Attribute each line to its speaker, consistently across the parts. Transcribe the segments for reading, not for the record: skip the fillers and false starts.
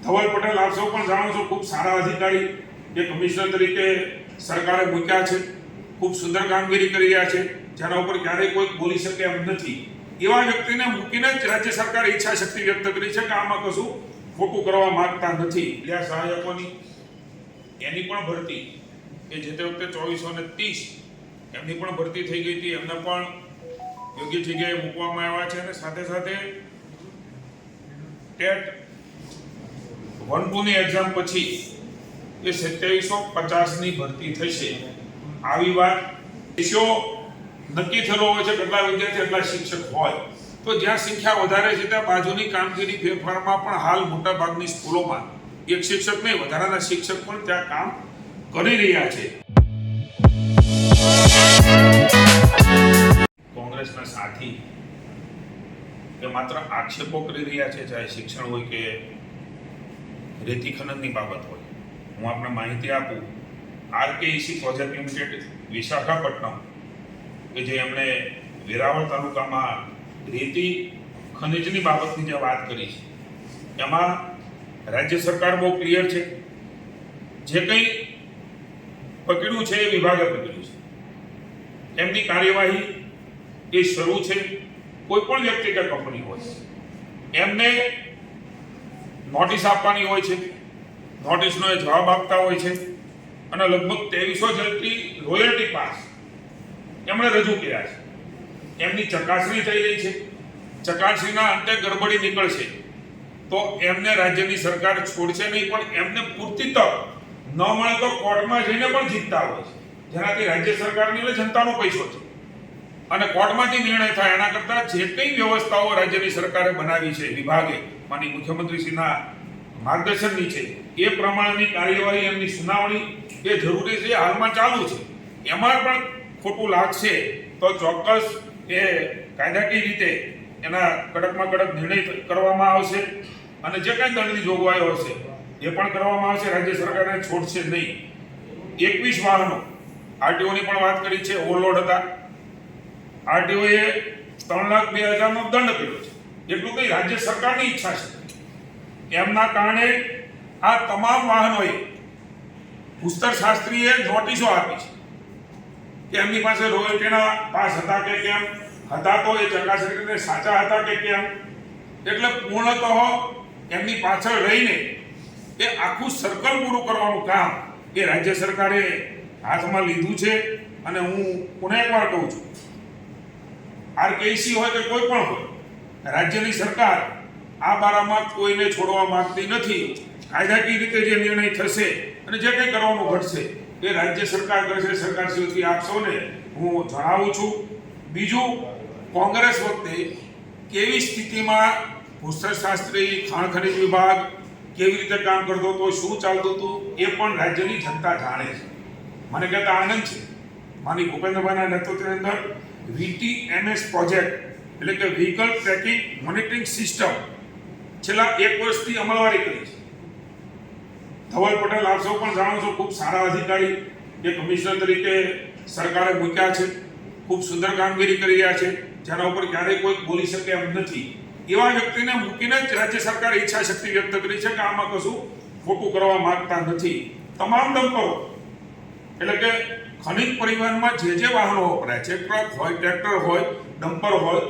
Speaker 1: ધવલ પટેલ આપ સૌ પણ જાણો છો, ખૂબ સારા અધિકારી જે કમિશનર તરીકે સરકારે મૂક્યા છે, ખૂબ સુંદર કામગીરી કરી રહ્યા છે, જેના ઉપર ક્યારેય કોઈ બોલી શકે એમ નથી. એવા વ્યક્તિને મૂકીને જ રાજ્ય સરકારે ઈચ્છા શક્તિ વ્યક્ત કરી છે કે આમાં કશું ખોટું કરવા માંગતા નથી. એટલે સહાયકોની એની પણ ભરતી કે જે તે વખતે 2430 એમની પણ ભરતી થઈ ગઈ હતી, એમને પણ યોગ્ય જગ્યાએ મૂકવામાં આવ્યા છે. અને સાથે સાથે ટેટ 1-2 ની એક્ઝામ પછી એ 2750 ની ભરતી થશે. આવી વાત રેશિયો નક્કી થયેલો હોય છે, કેટલા વિદ્યાર્થી એટલા શિક્ષક હોય. તો જ્યાં સંખ્યા વધારે છે ત્યાં બાજુની કામગીરી ફેરફારમાં પણ હાલ મોટા ભાગની સ્કૂલોમાં એક શિક્ષક નહીં, વધારાના શિક્ષક પણ ત્યાં કામ કરી રહ્યા છે. કોંગ્રેસના સાથી કે માત્ર આક્ષેપો કરી રહ્યા છે, ચાહે શિક્ષણ હોય કે રેતી ખનનની બાબત હોય. હું આપને માહિતી આપું, RKEC પ્રોજેક્ટ લિમિટેડ વિશાખાપટ્ટનમ કે જે એમણે વેરાવળ તાલુકામાં રેતી ખનિજની બાબતની જે વાત કરી છે, એમાં રાજ્ય સરકાર બહુ ક્લિયર છે. જે કંઈ પકડ્યું છે એ વિભાગે પકડ્યું છે. એમની કાર્યવાહી એ શરૂ છે. કોઈ પણ વ્યક્તિ કે કંપની હોય એમને નોટિસ આપવાની હોય છે, નોટિસનો એ જવાબ આપતા હોય છે, અને લગભગ 2300 જેટલી રોયલ્ટી પાસ એમણે રજૂ કર્યા છે. એમની ચકાસણી થઈ રહી છે. ચકાસણીના અંતે ગડબડી નીકળશે તો એમને રાજ્યની સરકાર છોડશે નહીં, પણ એમને પૂરતી તક ન મળે તો કોર્ટમાં જઈને પણ જીતતા હોય છે, જેનાથી રાજ્ય સરકારની એટલે જનતાનો પૈસો છે અને કોર્ટમાંથી નિર્ણય થાય. એના કરતાં જે કંઈ વ્યવસ્થાઓ રાજ્યની સરકારે બનાવી છે, વિભાગે માની મુખ્યમંત્રીશ્રીના માર્ગદર્શન નીચે, એ પ્રમાણેની કાર્યવાહી, એમની સુનાવણી એ જરૂરી છે, હાલમાં ચાલુ છે. એમાં પણ ખોટું લાગશે તો ચોક્કસ એ કાયદાકીય રીતે એના કડકમાં કડક નિર્ણય કરવામાં આવશે અને જે કાંઈ દંડની જોગવાઈઓ હશે એ પણ કરવામાં આવશે. રાજ્ય સરકારને છોડશે નહીં. 21 વાહનો આરટીઓની પણ વાત કરી છે, ઓવરલોડ હતા. આરટીઓએ 3,02,000નો દંડ કર્યો છે. એટલું કંઈ રાજ્ય સરકારની ઈચ્છા છે. એમના કારણે આ તમામ વાહનોએ ભૂસ્તર શાસ્ત્રીએ નોટિસો આપી છે કે એમની પાસે રોયલ્ટીના પાસ હતા કે કેમ હતા, તો એ ચકાસણી કરીને સાચા હતા કે કેમ. એટલે પૂર્ણતઃ એમની પાછળ રહીને એ આખું સર્કલ પૂરું કરવાનું કામ એ રાજ્ય સરકારે હાથમાં લીધું છે. અને હું પુનઃ એકવાર કહું છું, RKEC હોય કે કોઈ પણ હોય, રાજ્યની સરકાર આ બારામાં કોઈને છોડવા માંગતી નથી. કાયદાકીય રીતે જે નિર્ણય થશે અને જે કંઈ કરવાનું ઘટશે એ રાજ્ય સરકાર કરશે. સરકારશ્રીથી આપ સૌને હું જણાવું છું. બીજું, કોંગ્રેસ વખતે કેવી સ્થિતિમાં ભૂસ્તરશાસ્ત્રી, ખાણ ખનિજ વિભાગ કેવી રીતે કામ કરતો હતો, શું ચાલતું હતું, એ પણ રાજ્યની જનતા જાણે છે. મને કહેતા આનંદ છે, માની ભૂપેન્દ્રભાઈના નેતૃત્વની અંદર VTMS પ્રોજેક્ટ એટલે કે વ્હીકલ ટ્રેકિંગ મોનિટરિંગ સિસ્ટમ છેલ્લા 1 વર્ષથી અમલવારી કરી છે. ધવલ પટેલ આપ સૌ પણ જાણો છો, ખૂબ સારા અધિકારી જે કમિશનર તરીકે સરકારે મૂક્યા છે, ખૂબ સુંદર કામગીરી કરી રહ્યા છે, જેના ઉપર ક્યારેય કોઈ બોલી શકે એમ નથી. એવા વ્યક્તિને મૂકીને જ રાજ્ય સરકારે ઈચ્છા શક્તિ વ્યક્ત કરી છે કે આમાં કશું ખોટું કરવા માંગતા નથી. તમામ ડમ્પરો એટલે કે ખનિજ પરિવહનમાં જે વાહનો વપરાય છે, ટ્રક હોય, ટ્રેક્ટર હોય, ડમ્પર હોય,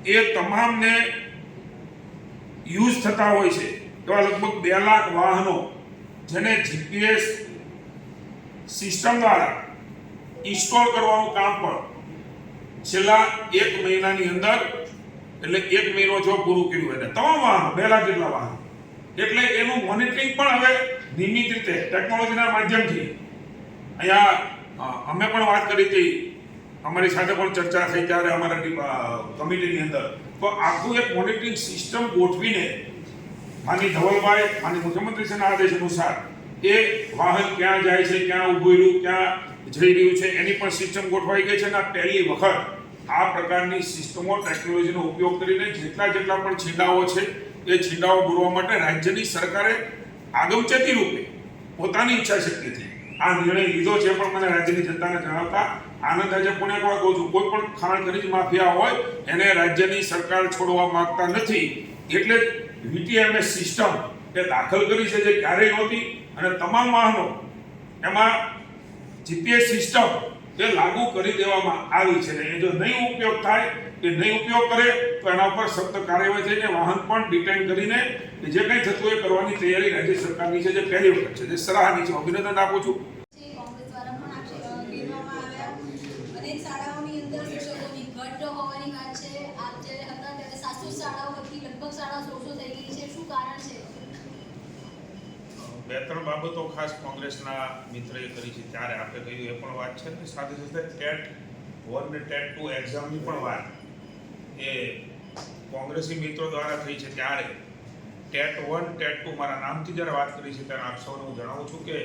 Speaker 1: એ તમામને યુઝ થતા હોય છે એવા લગભગ 2 લાખ વાહનો જેને GPS સિસ્ટમ દ્વારા ઇન્સ્ટોલ કરવાનું કામ પણ છેલ્લા 1 મહિનાની અંદર, એટલે 1 મહિનો જો પૂરું કર્યું એને તમામ વાહનો 2 લાખ જેટલા વાહનો, એટલે એનું મોનિટરિંગ પણ હવે નિયમિત રીતે ટેકનોલોજીના માધ્યમથી અહીંયા અમે પણ વાત કરી હતી, અમારી સાથે પણ ચર્ચા થઈ ત્યારે અમારા કમિટીની અંદર, તો આખું એક મોનિટરિંગ સિસ્ટમ ગોઠવીને માની ધવલભાઈ માની મુખ્યમંત્રીશ્રીના આદેશ અનુસાર એ વાહન ક્યાં જાય છે, ક્યાં ઊભું રહ્યું, ક્યાં જઈ રહ્યું છે, એની પણ સિસ્ટમ ગોઠવાઈ ગઈ છે. અને પહેલી વખત આ પ્રકારની સિસ્ટમો, ટેકનોલોજીનો ઉપયોગ કરીને જેટલા પણ છીંડાઓ છે એ છીંડાઓ પૂરવા માટે રાજ્યની સરકારે આગમચેતી રૂપે પોતાની ઈચ્છા શક્તિથી આ નિર્ણય લીધો છે. પણ મને રાજ્યની જનતાને જણાવતા આનંદ આજે પુણે કહું છું, કોઈ પણ ખાણ ખનીજ માફિયા હોય એને રાજ્યની સરકાર છોડવા માંગતા નથી. એટલે VTMS સિસ્ટમ એ દાખલ કરી છે જે ક્યારેય નહોતી, અને તમામ વાહનો એમાં જીપીએસ સિસ્ટમ એ લાગુ કરી દેવામાં આવી છે. એ જો નહીં ઉપયોગ થાય, એ નહીં ઉપયોગ કરે તો એના ઉપર સખ્ત કાર્યવાહી થઈને વાહન પણ ડિટેઇન કરીને જે કંઈ થતું એ કરવાની તૈયારી રાજ્ય સરકારની છે, જે પહેલી વખત છે, જે સરાહનીય છે. અભિનંદન આપું છું.
Speaker 2: કોંગ્રેસ દ્વારા પણ ઘેરવામાં આવ્યા. અનેક શાળાઓની અંદર શિક્ષકોની ઘટ હોવાની વાત છે. આપ જ્યારે હતા ત્યારે 700 શાળાઓ હતી, લગભગ શાળા 100 થઈ ગઈ છે. શું કારણ છે?
Speaker 1: બે ત્રણ બાબતો ખાસ કોંગ્રેસના મિત્રએ કરી છે, ત્યારે આપણે કહ્યું એ પણ વાત છે, ને સાથે સાથે ટેટ 1 ને ટેટ 2 એક્ઝામની પણ વાત એ કોંગ્રેસી મિત્રો દ્વારા થઈ છે. ત્યારે ટેટ 1 ટેટ 2 મારા નામથી જ્યારે વાત કરી છે ત્યારે આપ સૌને હું જણાવું છું કે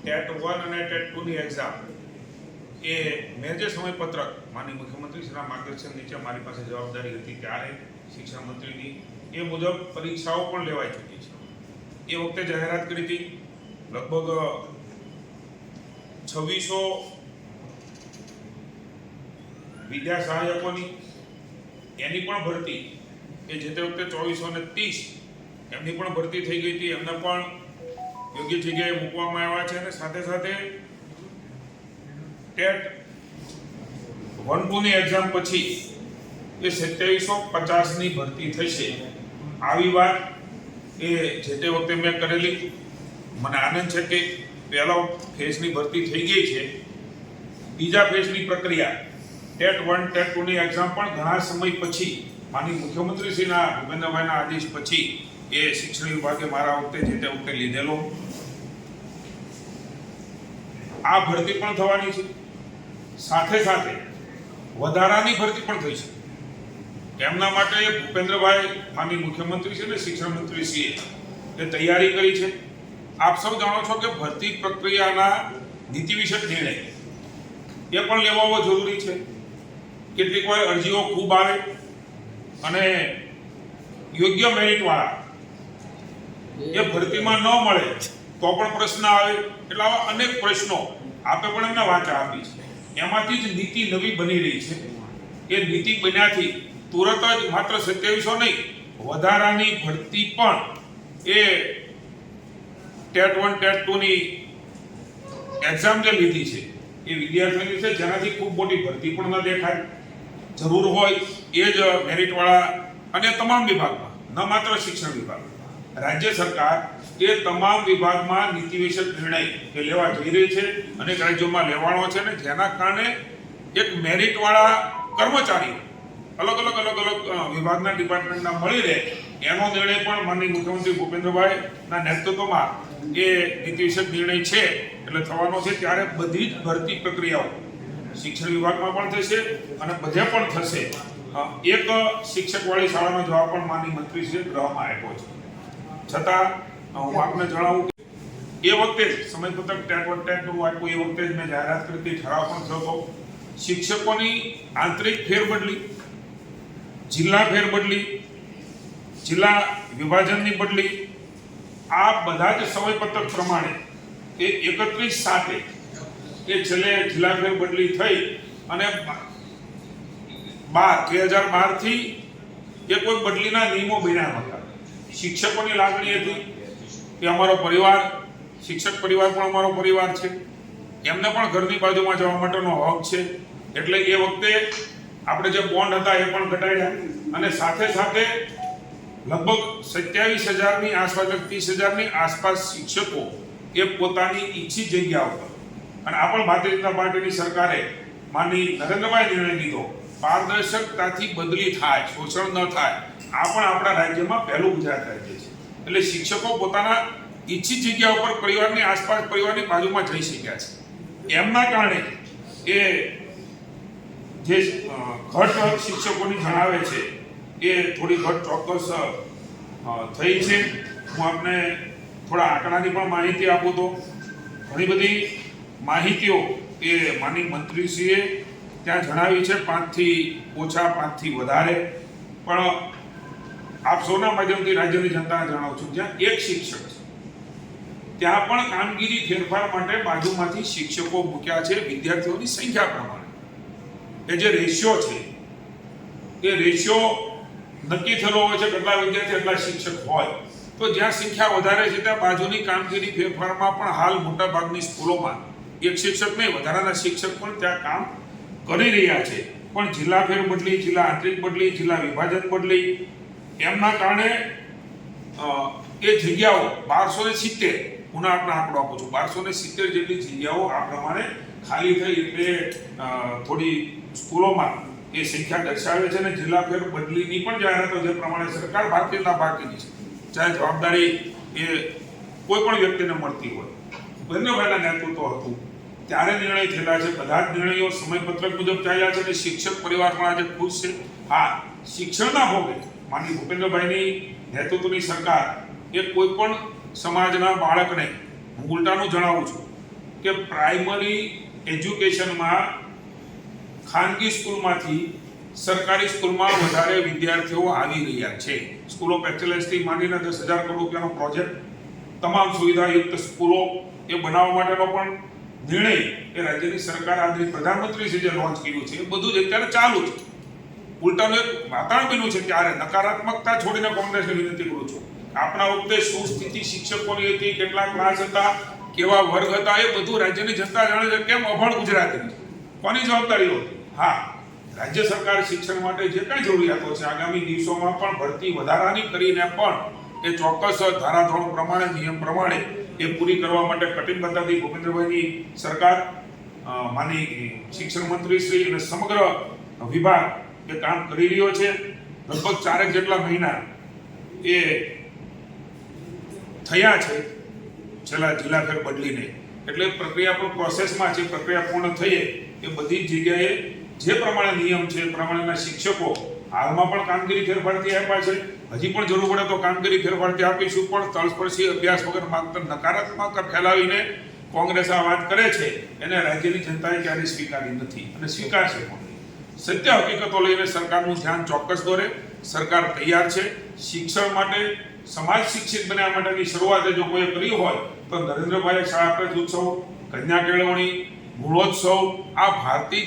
Speaker 1: ટેટ 1 અને ટેટ 2 ની એક્ઝામ એ મેં જે સમયપત્રક માનનીય મુખ્યમંત્રીશ્રીના માર્ગદર્શન નીચે મારી પાસે જવાબદારી હતી ત્યારે શિક્ષણ મંત્રીની, એ મુજબ પરીક્ષાઓ પણ લેવાઈ ચૂકી છે. એ વખતે જાહેરાત કરી હતી લગભગ 2600 વિદ્યા સહાયકોની, એની પણ ભરતી એ જે તે વખતે 2430 એમની પણ ભરતી થઈ ગઈ હતી. એમને પણ યોગ્ય જગ્યાએ મૂકવામાં આવ્યા છે, અને સાથે સાથે ટેટ 1-2 ની એક્ઝામ પછી એ 2750 ની ભરતી થશે. આવી વાત એ જે તે વખતે મેં કરેલી. મને આનંદ છે કે પહેલા ફેઝની ભરતી થઈ ગઈ છે. બીજા ફેઝની પ્રક્રિયા ટેટ 1 ટેટ 2 ની એક્ઝામ પણ ઘણા સમય પછી માનનીય મુખ્યમંત્રીશ્રીના ભૂપેન્દ્રભાઈના આદેશ પછી એ શિક્ષણ વિભાગે મારા વખતે જે તે વખતે લીધેલો. આ ભરતી પણ થવાની છે. સાથે સાથે વધારાની ભરતી પણ થઈ છે. એમના માટે ભૂપેન્દ્રભાઈ માનનીય મુખ્યમંત્રી છે ને શિક્ષણ મંત્રીશ્રીએ એ તૈયારી કરી છે. આપ સૌ જાણો છો કે ભરતી પ્રક્રિયાના નીતિ વિષયક નિર્ણય એ પણ લેવો જરૂરી છે. કેટલીક વાર અરજીઓ ખૂબ આવે અને યોગ્ય મેરિટવાળા એ ભરતીમાં ન મળે તો પણ પ્રશ્ન આવે. એટલે આવા અનેક પ્રશ્નો આપે પણ એમને વાચા આપી છે. એમાંથી જ નીતિ નવી બની રહી છે. એ નીતિ બન્યાથી તુરત જ માત્ર 2700 નહીં, વધારાની ભરતી પણ એ ટેટ 1 ટેટ 2 ની એક્ઝામ જે લીધી છે એ વિદ્યાર્થીઓની છે, જેનાથી ખૂબ મોટી ભરતી પણ ન દેખાય. જરૂર હોય એ જ મેરિટવાળા, અને તમામ વિભાગમાં, ન માત્ર શિક્ષણ વિભાગ, રાજ્ય સરકાર એ તમામ વિભાગમાં નીતિ વિષયક નિર્ણય એ લેવા જઈ રહી છે. અનેક રાજ્યોમાં લેવાનો છે, ને જેના કારણે એક મેરિટવાળા કર્મચારીઓ અલગ અલગ વિભાગના ડિપાર્ટમેન્ટના મળી રહે, એનો નિર્ણય પણ માનનીય મુખ્યમંત્રી ભૂપેન્દ્રભાઈના નેતૃત્વમાં એ નીતિ વિષયક નિર્ણય છે એટલે થવાનો છે. ત્યારે બધી જ ભરતી પ્રક્રિયાઓ શિક્ષણ વિભાગમાં પણ થશે અને બધે પણ થશે. એક શિક્ષકવાળી શાળાનો જવાબ પણ માનનીય મંત્રીશ્રીએ ગૃહમાં આપ્યો છે. છતાં હું આપને જણાવું કે એ વખતે સમયપત્રક ટેટ 1 ટેટ 2 આપ્યું, એ વખતે જ મેં જાહેરાત કરી હતી, ઠરાવ પણ થયો હતો. શિક્ષકોની આંતરિક ફેરબદલી, જિલ્લા ફેરબદલી, જિલ્લા વિભાજનની બદલી, આ બધા જ સમયપત્રક પ્રમાણે એ 31/7 એ છેલ્લે જિલ્લા ફેરબદલી થઈ અને 2012 થી એ કોઈ બદલીના નિયમો બન્યા હતા. શિક્ષકોની લાગણી હતી કે અમારો પરિવાર, શિક્ષક પરિવાર પણ અમારો પરિવાર છે, એમને પણ ઘરની બાજુમાં જવા માટેનો હક છે. એટલે એ વખતે આપણે જે બોન્ડ હતા એ પણ ઘટાડ્યા, અને સાથે સાથે લગભગ 27,000 ની આસપાસ, 30,000 ની આસપાસ શિક્ષકો એ પોતાની ઈચ્છિત જગ્યા ઉપર, અને આ પણ ભારતીય જનતા પાર્ટીની સરકારે માનનીય નરેન્દ્રભાઈ નિર્ણય લીધો, પારદર્શકતાથી બદલી થાય, શોષણ ન થાય. આ પણ આપણા રાજ્યમાં પહેલું ગુજરાત રાજ્ય છે. એટલે શિક્ષકો પોતાના ઈચ્છિત જગ્યા ઉપર પરિવારની આસપાસ, પરિવારની બાજુમાં જઈ શક્યા છે. એમના કારણે એ જે ઘટ શિક્ષકોની જણાવે છે એ થોડી ઘટ ચોક્કસ થઈ છે. હું આપને થોડા આંકડાની પણ માહિતી આપું તો ઘણી બધી માહિતીઓ એ માનનીય મંત્રીશ્રીએ ત્યાં જણાવી છે, 5 થી ઓછા, 5 થી વધારે. પણ આપ સૌના માધ્યમથી રાજ્યની જનતાને જણાવું છું, જ્યાં એક શિક્ષક છે ત્યાં પણ કામગીરી ફેરફાર માટે બાજુમાંથી શિક્ષકો મૂક્યા છે વિદ્યાર્થીઓની સંખ્યા પ્રમાણે. એ જે રેશિયો છે એ રેશિયો નક્કી થયેલો હોય છે, કેટલા વિદ્યાર્થી એટલા શિક્ષક હોય. તો જ્યાં સંખ્યા વધારે છે ત્યાં બાજુની કામગીરી ફેરફારમાં પણ હાલ મોટાભાગની સ્કૂલોમાં એક શિક્ષક નહીં વધારાના શિક્ષક પણ ત્યાં કામ કરી રહ્યા છે. પણ જિલ્લા ફેરબદલી, જિલ્લા આંતરિક બદલી, જિલ્લા વિભાજન બદલી એમના કારણે એ જગ્યાઓ 1270 હું આપને આંકડો આપું છું 1270 જેટલી જગ્યાઓ આ પ્રમાણે ખાલી થઈ એટલે થોડી સ્કૂલોમાં એ સંખ્યા દર્શાવે છે. અને જિલ્લા ફેરબદલીની પણ જાહેરાતો જે પ્રમાણે સરકાર ભારતીય ભારતીયની છે, ચાહે જવાબદારી એ કોઈ પણ વ્યક્તિને મળતી હોય, બંનેભાઈના નેતૃત્વ હતું ત્યારે નિર્ણય થયેલા છે. બધા જ નિર્ણયો સમયપત્રક મુજબ ચાલ્યા છે અને શિક્ષક પરિવાર પણ આજે ખુશ છે. હા, શિક્ષણના ભોગે માનની ભૂપેન્દ્રભાઈની નેતૃત્વની સરકાર એ કોઈ પણ સમાજના બાળકને હું ઉલટાનું જણાવું છું કે પ્રાઇમરી એજ્યુકેશનમાં ખાનગી સ્કૂલમાંથી સરકારી સ્કૂલમાં વધારે વિદ્યાર્થીઓ આવી રહ્યા છે. સ્કૂલ ઓફ એક્સેલન્સથી માંડીને 10,000 કરોડ રૂપિયાનો પ્રોજેક્ટ, તમામ સુવિધાયુક્ત સ્કૂલો એ બનાવવા માટેનો પણ નિર્ણય એ રાજ્યની સરકાર આદરણીય પ્રધાનમંત્રી છે જે લોન્ચ કર્યું છે, એ બધું જ અત્યારે ચાલુ છે. ઉલટાનું એક વાતાવરણ બન્યું છે. ત્યારે નકારાત્મકતા છોડીને કોંગ્રેસને વિનંતી કરું છું, આપણા વખતે શું સ્થિતિ શિક્ષકોની હતી, કેટલા ક્લાસ હતા, કેવા વર્ગ હતા, એ બધું રાજ્યની જનતા જાણે છે. કેમ અભણ ગુજરાતી, કોની જવાબદારીઓ? હા, રાજ્ય સરકાર શિક્ષણ માટે જે કાંઈ જરૂરિયાતો છે આગામી દિવસોમાં પણ ભરતી વધારાની કરીને પણ એ ચોક્કસ ધારાધોરણ પ્રમાણે, નિયમ પ્રમાણે એ પૂરી કરવા માટે કટિબદ્ધ હતી. ભૂપેન્દ્રભાઈની સરકાર, માનનીય શિક્ષણ મંત્રી શ્રી અને સમગ્ર વિભાગ એ કામ કરી રહ્યો છે. લગભગ 4 જેટલા મહિના એ થયા છે છેલ્લા જિલ્લા ફેર બદલીને, એટલે પ્રક્રિયા પણ પ્રોસેસમાં છે. પ્રક્રિયા પૂર્ણ થઈએ એ બધી જ જગ્યાએ જે પ્રમાણે નિયમ છે એ પ્રમાણેના શિક્ષકો હાલમાં પણ કામગીરી ફેરફારથી આપ્યા છે. હજી પણ જરૂર પડે તો કામગીરી ફેરફારથી આપીશું. પણ તળસ્પર્શી અભ્યાસ વગર માત્ર નકારાત્મક ફેલાવીને કોંગ્રેસ આ વાત કરે છે એને રાજ્યની જનતાએ ક્યારેય સ્વીકારી નથી અને સ્વીકારશે પણ. સત્ય હકીકતો લઈને સરકારનું ધ્યાન ચોક્કસ દોરે. સરકાર તૈયાર છે શિક્ષણ માટે. સમાજ શિક્ષિત બન્યા માટેની શરૂઆત જો કોઈ કરી હોય તો નરેન્દ્રભાઈએ શાળા પ્રવેશ ઉત્સવ, કન્યા કેળવણી, ગુણોત્સવ આ ભારતીય